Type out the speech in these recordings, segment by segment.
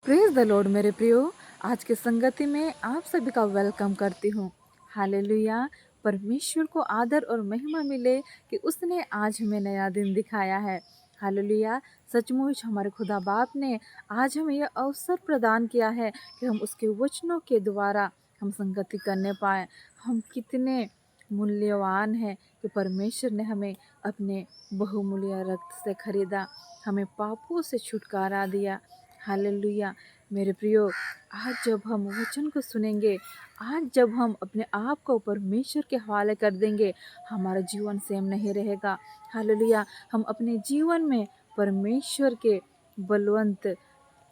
Praise the Lord मेरे प्रियो। आज की संगति में आप सभी का वेलकम करती हूँ। हालेलुया। परमेश्वर को आदर और महिमा मिले कि उसने आज हमें नया दिन दिखाया है। हालेलुया। सचमुच हमारे खुदा बाप ने आज हमें यह अवसर प्रदान किया है कि हम उसके वचनों के द्वारा हम संगति करने पाए। हम कितने मूल्यवान हैं कि परमेश्वर ने हमें अपने बहुमूल्य रक्त से खरीदा, हमें पापों से छुटकारा दिया। हालेलुया। मेरे प्रियो, आज जब हम वचन को सुनेंगे, आज जब हम अपने आप को परमेश्वर के हवाले कर देंगे, हमारा जीवन सेम नहीं रहेगा। हालेलुया। हम अपने जीवन में परमेश्वर के बलवंत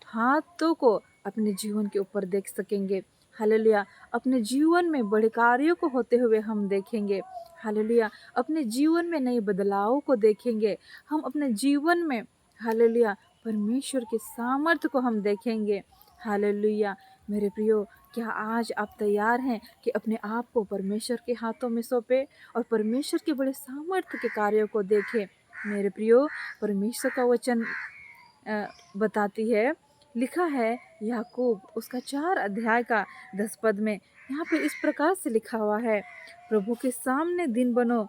हाथों को अपने जीवन के ऊपर देख सकेंगे। हालेलुया। अपने जीवन में बड़े कार्यों को होते हुए हम देखेंगे। हालेलुया। अपने जीवन में नए बदलावों को देखेंगे। हम अपने जीवन में हालेलुया परमेश्वर के सामर्थ्य को हम देखेंगे। हालेलुया। मेरे प्रियो, क्या आज आप तैयार हैं कि अपने आप को परमेश्वर के हाथों में सौंपे और परमेश्वर के बड़े सामर्थ्य के कार्यों को देखें? मेरे प्रियो, परमेश्वर का वचन बताती है, लिखा है याकूब उसका 4 अध्याय का 10 पद में, यहाँ पे इस प्रकार से लिखा हुआ है, प्रभु के सामने दिन बनो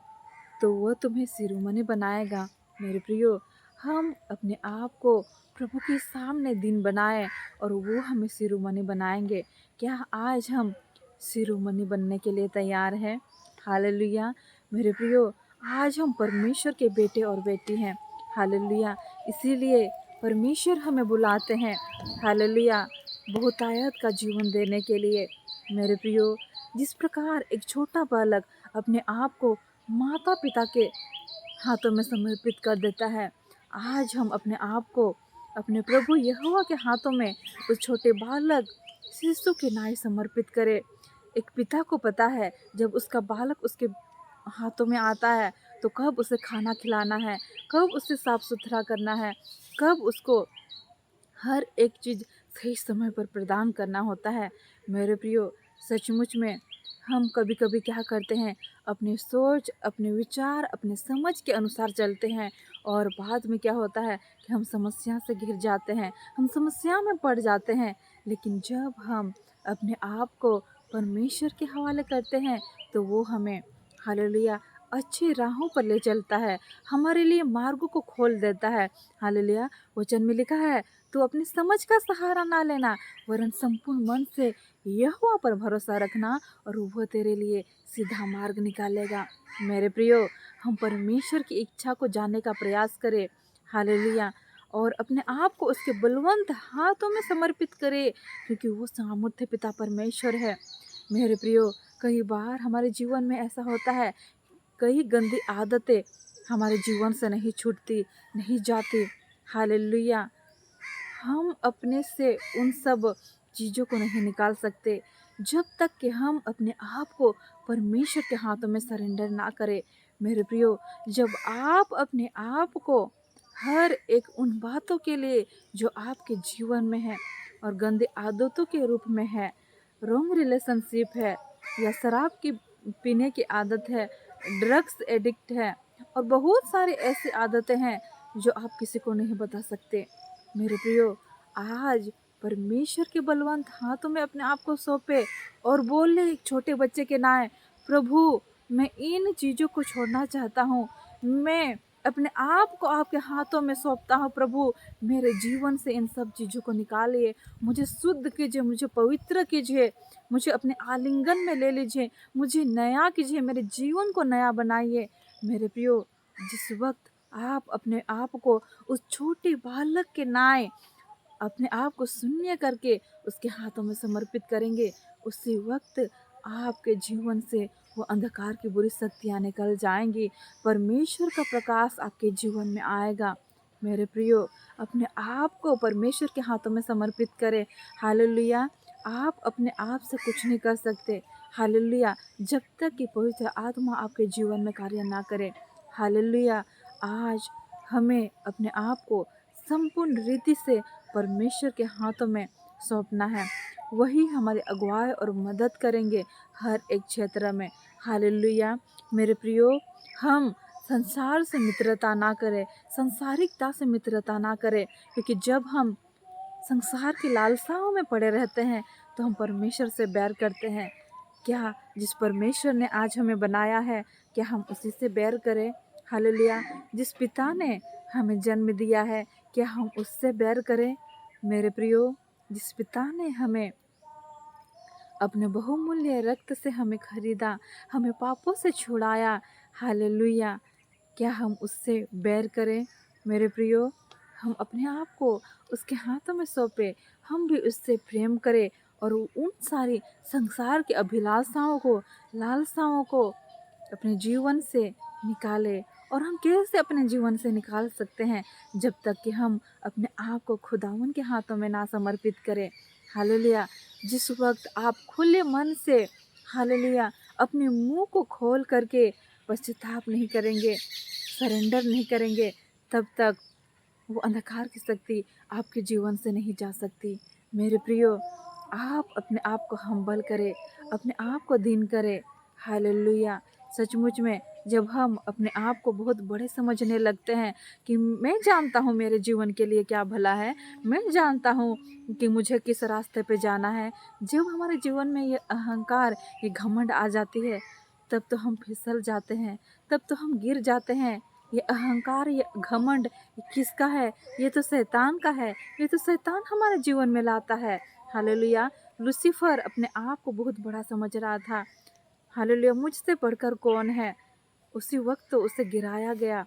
तो वह तुम्हें शिरोमणि बनाएगा। मेरे प्रियो, हम अपने आप को प्रभु के सामने दिन बनाए और वो हमें शिरोमणि बनाएंगे। क्या आज हम शिरोमणि बनने के लिए तैयार हैं? हालेलुया। मेरे प्रियो, आज हम परमेश्वर के बेटे और बेटी हैं। हालेलुया। इसीलिए परमेश्वर हमें बुलाते हैं। हालेलुया। बहुतायत का जीवन देने के लिए। मेरे प्रियो, जिस प्रकार एक छोटा बालक अपने आप को माता पिता के हाथों में समर्पित कर देता है, आज हम अपने आप को अपने प्रभु यहोवा के हाथों में उस छोटे बालक शिशु के नाई समर्पित करें। एक पिता को पता है, जब उसका बालक उसके हाथों में आता है तो कब उसे खाना खिलाना है, कब उसे साफ सुथरा करना है, कब उसको हर एक चीज़ सही समय पर प्रदान करना होता है। मेरे प्रियो, सचमुच में हम कभी कभी क्या करते हैं, अपनी सोच, अपने विचार, अपने समझ के अनुसार चलते हैं और बाद में क्या होता है कि हम समस्या से घिर जाते हैं, हम समस्या में पड़ जाते हैं। लेकिन जब हम अपने आप को परमेश्वर के हवाले करते हैं तो वो हमें हालेलुया अच्छी राहों पर ले चलता है, हमारे लिए मार्गों को खोल देता है। हालेलुया। वचन में लिखा है, तू अपनी समझ का सहारा ना लेना, वरन संपूर्ण मन से यहोवा पर भरोसा रखना और वह तेरे लिए सीधा मार्ग निकालेगा। मेरे प्रियो, हम परमेश्वर की इच्छा को जानने का प्रयास करें। हालेलुया। और अपने आप को उसके बलवंत हाथों में समर्पित करें, क्योंकि वो सामर्थ्य पिता परमेश्वर है। मेरे प्रियो, कई बार हमारे जीवन में ऐसा होता है, कई गंदी आदतें हमारे जीवन से नहीं छूटती, नहीं जाती। हालेलुया। हम अपने से उन सब चीज़ों को नहीं निकाल सकते जब तक कि हम अपने आप को परमेश्वर के हाथों में सरेंडर ना करें। मेरे प्रियो, जब आप अपने आप को हर एक उन बातों के लिए जो आपके जीवन में है और गंदे आदतों के रूप में है, रॉन्ग रिलेशनशिप है या शराब की पीने की आदत है, ड्रग्स एडिक्ट है और बहुत सारी ऐसी आदतें हैं जो आप किसी को नहीं बता सकते। मेरे प्रियो, आज परमेश्वर के बलवंत हाथों में अपने आप को सौंपे और बोले एक छोटे बच्चे के नाम, प्रभु मैं इन चीज़ों को छोड़ना चाहता हूँ, मैं अपने आप को आपके हाथों में सौंपता हूँ। प्रभु, मेरे जीवन से इन सब चीज़ों को निकालिए, मुझे शुद्ध कीजिए, मुझे पवित्र कीजिए, मुझे अपने आलिंगन में ले लीजिए, मुझे नया कीजिए, मेरे जीवन को नया बनाइए। मेरे प्रियो, जिस वक्त आप अपने आप को उस छोटे बालक के नाय अपने आप को शून्य करके उसके हाथों में समर्पित करेंगे, उसी वक्त आपके जीवन से वो अंधकार की बुरी शक्तियाँ निकल जाएंगी, परमेश्वर का प्रकाश आपके जीवन में आएगा। मेरे प्रियो, अपने आप को परमेश्वर के हाथों में समर्पित करें। हालेलुया। आप अपने आप से कुछ नहीं कर सकते। हालेलुया। जब तक कि पवित्र आत्मा आपके जीवन में कार्य ना करे। हालेलुया। आज हमें अपने आप को संपूर्ण रीति से परमेश्वर के हाथों में सौंपना है। वही हमारी अगुवाई और मदद करेंगे हर एक क्षेत्र में। हालेलुया। मेरे प्रियो, हम संसार से मित्रता ना करें, संसारिकता से मित्रता ना करें, क्योंकि जब हम संसार की लालसाओं में पड़े रहते हैं तो हम परमेश्वर से बैर करते हैं। क्या जिस परमेश्वर ने आज हमें बनाया है, क्या हम उसी से बैर करें? हालेलुया। जिस पिता ने हमें जन्म दिया है, क्या हम उससे बैर करें? मेरे प्रियो, जिस पिता ने हमें अपने बहुमूल्य रक्त से हमें खरीदा, हमें पापों से छुड़ाया, हालेलुया, क्या हम उससे बैर करें? मेरे प्रियो, हम अपने आप को उसके हाथों में सौंपे, हम भी उससे प्रेम करें और उन सारी संसार की अभिलाषाओं को, लालसाओं को अपने जीवन से निकाले। और हम कैसे अपने जीवन से निकाल सकते हैं? जब तक कि हम अपने आप को खुदावन के हाथों में ना समर्पित करें। हालेलुया। जिस वक्त आप खुले मन से, हालेलुया, अपने मुंह को खोल करके पश्चाताप नहीं करेंगे, सरेंडर नहीं करेंगे, तब तक वो अंधकार की शक्ति आपके जीवन से नहीं जा सकती। मेरे प्रियो, आप अपने आप को हम्बल करें, अपने आप को दीन करें। हालेलुया। सचमुच में जब हम अपने आप को बहुत बड़े समझने लगते हैं कि मैं जानता हूँ मेरे जीवन के लिए क्या भला है, मैं जानता हूँ कि मुझे किस रास्ते पे जाना है, जब हमारे जीवन में ये अहंकार, ये घमंड आ जाती है, तब तो हम फिसल जाते हैं, तब तो हम गिर जाते हैं। ये अहंकार, ये घमंड किसका है? ये तो शैतान का है। ये तो शैतान हमारे जीवन में लाता है। हालेलुया। लूसीफर अपने आप को बहुत बड़ा समझ रहा था। हालेलुया। मुझसे बढ़कर कौन है? उसी वक्त तो उसे गिराया गया।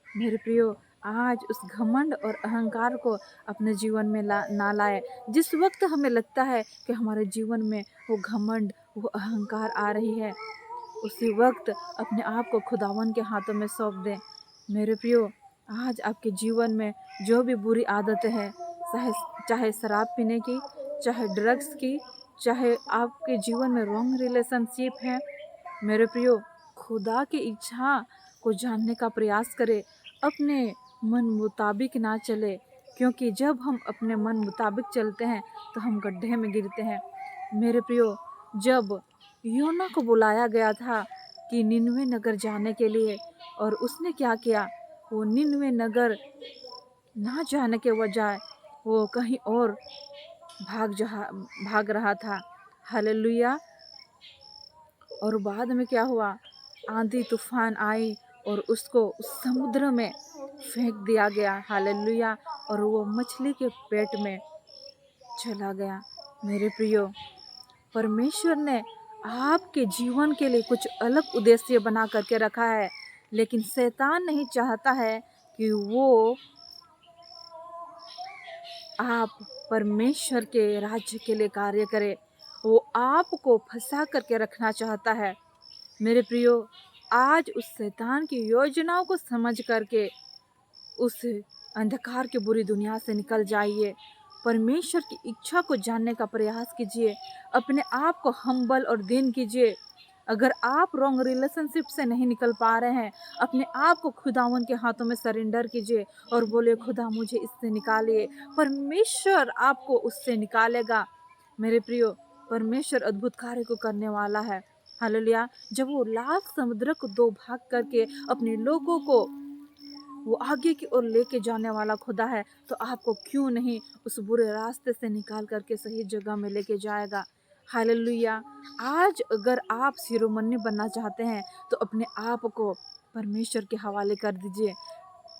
मेरे प्रियो, आज उस घमंड और अहंकार को अपने जीवन में ना लाए। जिस वक्त हमें लगता है कि हमारे जीवन में वो घमंड, वो अहंकार आ रही है, उसी वक्त अपने आप को खुदावन के हाथों में सौंप दें। मेरे प्रियो, आज आपके जीवन में जो भी बुरी आदतें हैं, चाहे चाहे शराब पीने की, चाहे ड्रग्स की, चाहे आपके जीवन में रॉन्ग रिलेशनशिप है, मेरे प्रियो, खुदा की इच्छा को जानने का प्रयास करें। अपने मन मुताबिक ना चले, क्योंकि जब हम अपने मन मुताबिक चलते हैं तो हम गड्ढे में गिरते हैं। मेरे प्रियो, जब योना को बुलाया गया था कि निनवे नगर जाने के लिए, और उसने क्या किया? वो निनवे नगर ना जाने के बजाय वो कहीं और भाग रहा था। हालेलुया। और बाद में क्या हुआ? आंधी तूफान आई और उसको उस समुद्र में फेंक दिया गया। हालेलुया। और वो मछली के पेट में चला गया। मेरे प्रियो, परमेश्वर ने आपके जीवन के लिए कुछ अलग उद्देश्य बना करके रखा है, लेकिन शैतान नहीं चाहता है कि वो आप परमेश्वर के राज्य के लिए कार्य करे। वो आपको फंसा करके रखना चाहता है। मेरे प्रियो, आज उस शैतान की योजनाओं को समझ करके उस अंधकार की बुरी दुनिया से निकल जाइए। परमेश्वर की इच्छा को जानने का प्रयास कीजिए। अपने आप को हम्बल और दीन कीजिए। अगर आप रॉन्ग रिलेशनशिप से नहीं निकल पा रहे हैं, अपने आप को खुदावन के हाथों में सरेंडर कीजिए और बोले, खुदा मुझे इससे निकालिए। परमेश्वर आपको उससे निकालेगा। मेरे प्रियो, परमेश्वर अद्भुत कार्य को करने वाला है। हालेलुया। जब वो लाल समुद्र को दो भाग करके अपने लोगों को वो आगे की ओर लेके जाने वाला खुदा है, तो आपको क्यों नहीं उस बुरे रास्ते से निकाल करके सही जगह में लेके जाएगा। हालेलुया। आज अगर आप शिरोमणि बनना चाहते हैं तो अपने आप को परमेश्वर के हवाले कर दीजिए।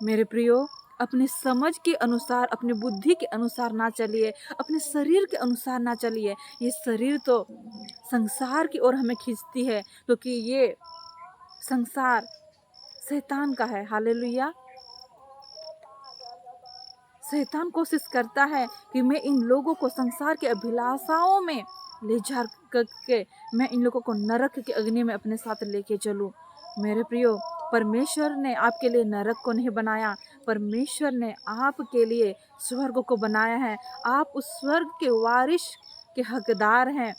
मेरे प्रियो, अपने समझ के अनुसार, अपनी बुद्धि के अनुसार ना चलिए, अपने शरीर के अनुसार ना चलिए। ये शरीर तो संसार की ओर हमें खींचती है, क्योंकि ये संसार शैतान का है। हालेलुया। शैतान कोशिश करता है कि मैं इन लोगों को संसार के अभिलाषाओं में ले जा करके मैं इन लोगों को नरक की अग्नि में अपने साथ लेके चलूं। मेरे प्रियो, परमेश्वर ने आपके लिए नरक को नहीं बनाया, परमेश्वर ने आपके लिए स्वर्ग को बनाया है। आप उस स्वर्ग के वारिस के हकदार हैं।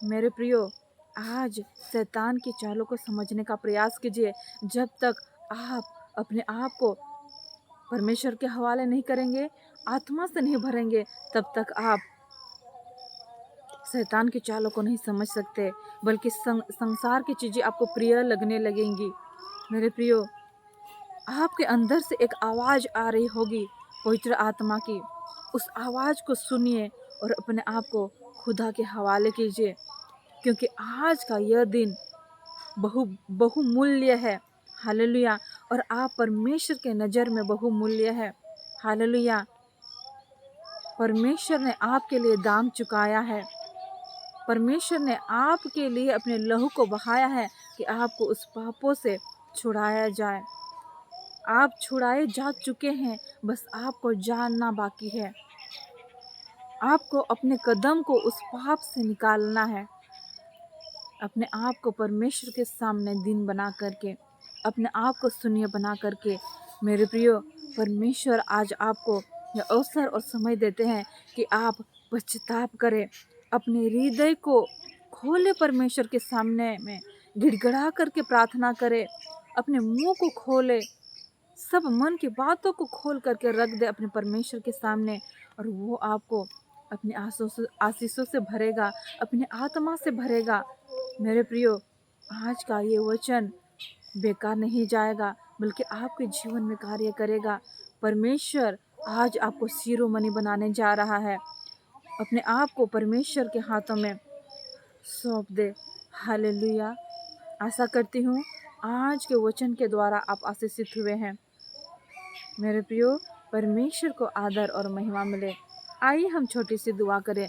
मेरे प्रियो, आज शैतान की चालों को समझने का प्रयास कीजिए। जब तक आप अपने आप को परमेश्वर के हवाले नहीं करेंगे, आत्मा से नहीं भरेंगे, तब तक आप शैतान की चालों को नहीं समझ सकते, बल्कि संसार की चीज़ें आपको प्रिय लगने लगेंगी। मेरे प्रियो, आपके अंदर से एक आवाज़ आ रही होगी पवित्र आत्मा की, उस आवाज़ को सुनिए और अपने आप को खुदा के हवाले कीजिए, क्योंकि आज का यह दिन बहु बहुमूल्य है। हालेलुया। और आप परमेश्वर के नज़र में बहुमूल्य है। हालेलुया। परमेश्वर ने आपके लिए दाम चुकाया है। परमेश्वर ने आपके लिए अपने लहू को बहाया है कि आपको उस पापों से छुड़ाया जाए। आप छुड़ाए जा चुके हैं, बस आपको जानना बाकी है। आपको अपने कदम को उस पाप से निकालना है। अपने आप को परमेश्वर के सामने दिन बना करके, अपने आप को शून्य बना करके, मेरे प्रियो, परमेश्वर आज आपको यह अवसर और समय देते हैं कि आप पश्चाताप करें, अपने हृदय को खोले, परमेश्वर के सामने में गिड़गिड़ा करके प्रार्थना करें, अपने मुंह को खोले, सब मन की बातों को खोल करके रख दे अपने परमेश्वर के सामने, और वो आपको अपने आशीषों से भरेगा, अपने आत्मा से भरेगा। मेरे प्रियो, आज का ये वचन बेकार नहीं जाएगा, बल्कि आपके जीवन में कार्य करेगा। परमेश्वर आज आपको शिरोमणि बनाने जा रहा है। अपने आप को परमेश्वर के हाथों में सौंप दे। हालेलुया। आशा करती हूँ आज के वचन के द्वारा आप आशीषित हुए हैं। मेरे प्रियो, परमेश्वर को आदर और महिमा मिले। आइए हम छोटी सी दुआ करें।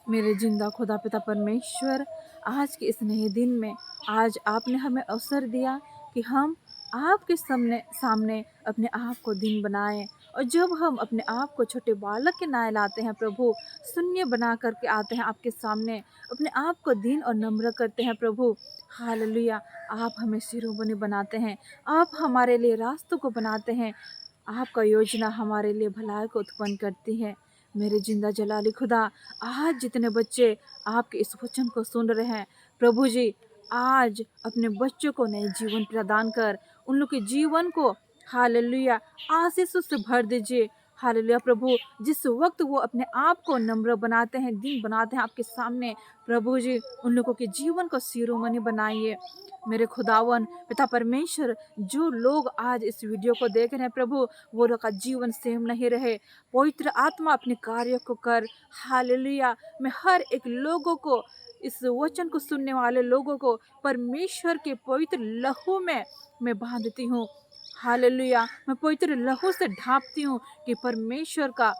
मेरे जिंदा खुदा पिता परमेश्वर, आज के इस नए दिन में आज आपने हमें अवसर दिया कि हम आपके सामने अपने आप को दिन बनाएं। और जब हम अपने आप को छोटे बालक के नाय लाते हैं प्रभु, शून्य बना करके आते हैं आपके सामने, अपने आप को दीन और नम्र करते हैं प्रभु। हालेलुया। आप हमें शिरोमणि बनाते हैं, आप हमारे लिए रास्तों को बनाते हैं, आपका योजना हमारे लिए भलाई को उत्पन्न करती है। मेरे जिंदा जलाली खुदा, आज जितने बच्चे आपके इस वचन को सुन रहे हैं प्रभु जी, आज अपने बच्चों को नए जीवन प्रदान कर उन लोग के जीवन को हालेलुया आशीषों से भर दीजिए। हालेलुया प्रभु, जिस वक्त वो अपने आप को नम्र बनाते हैं, दिन बनाते हैं आपके सामने, प्रभु जी उन लोगों के जीवन को शिरोमणि बनाइए। मेरे खुदावन पिता परमेश्वर, जो लोग आज इस वीडियो को देख रहे हैं प्रभु, वो लोग का जीवन सेम नहीं रहे। पवित्र आत्मा अपने कार्य को कर। हालेलुया। मैं हर एक लोगों को, इस वचन को सुनने वाले लोगों को परमेश्वर के पवित्र लहू में मैं बांधती हूँ। हालेलुया। मैं पवित्र लहू से ढांपती हूँ कि परमेश्वर का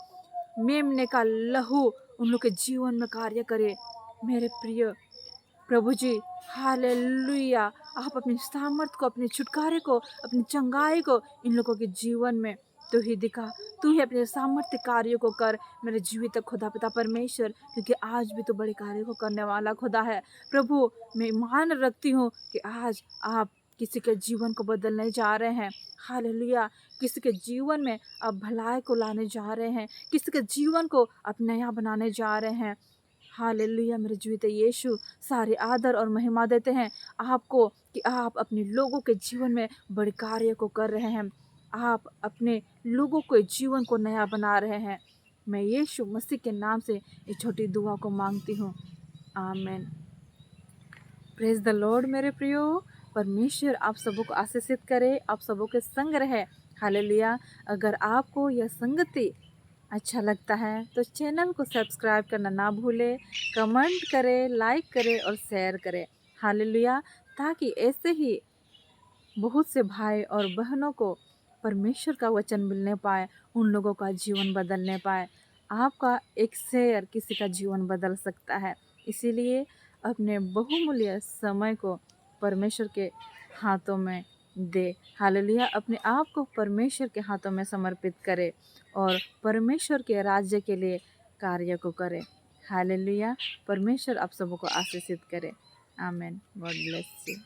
मेमने का लहू उन लोग के जीवन में कार्य करे। मेरे प्रिय प्रभु जी, हालेलुया, आप अपनी सामर्थ को, अपने छुटकारे को, अपनी चंगाई को इन लोगों के जीवन में तू ही दिखा। तू ही अपने सामर्थ्य कार्यों को कर मेरे जीवित खुदा पिता परमेश्वर, क्योंकि आज भी तो बड़े कार्यों को करने वाला खुदा है प्रभु। मैं मान रखती हूँ कि आज आप किसी के जीवन को बदलने जा रहे हैं। हालेलुया। किसी के जीवन में आप भलाई को लाने जा रहे हैं, किसी के जीवन को आप नया बनाने जा रहे हैं। हालेलुया। मेरे जीवित यीशु, सारे आदर और महिमा देते हैं आपको कि आप अपने लोगों के जीवन में बड़े कार्य को कर रहे हैं। आप अपने लोगों के जीवन को नया बना रहे हैं। मैं यीशु मसीह के नाम से ये छोटी दुआ को मांगती हूँ। आमीन। Praise the Lord. मेरे प्रियो, परमेश्वर आप सबों को आशीषित करे, आप सबों के संग रहे। हालेलुया। अगर आपको यह संगति अच्छा लगता है तो चैनल को सब्सक्राइब करना ना भूले, कमेंट करें, लाइक करें और शेयर करें। हालेलुया। ताकि ऐसे ही बहुत से भाई और बहनों को परमेश्वर का वचन मिलने पाए, उन लोगों का जीवन बदलने पाए। आपका एक शेयर किसी का जीवन बदल सकता है। इसीलिए अपने बहुमूल्य समय को परमेश्वर के हाथों में दे। हालेलुया। अपने आप को परमेश्वर के हाथों में समर्पित करे और परमेश्वर के राज्य के लिए कार्य को करे। हालेलुया। परमेश्वर आप सबों को आशीषित करे। आमीन। God bless you.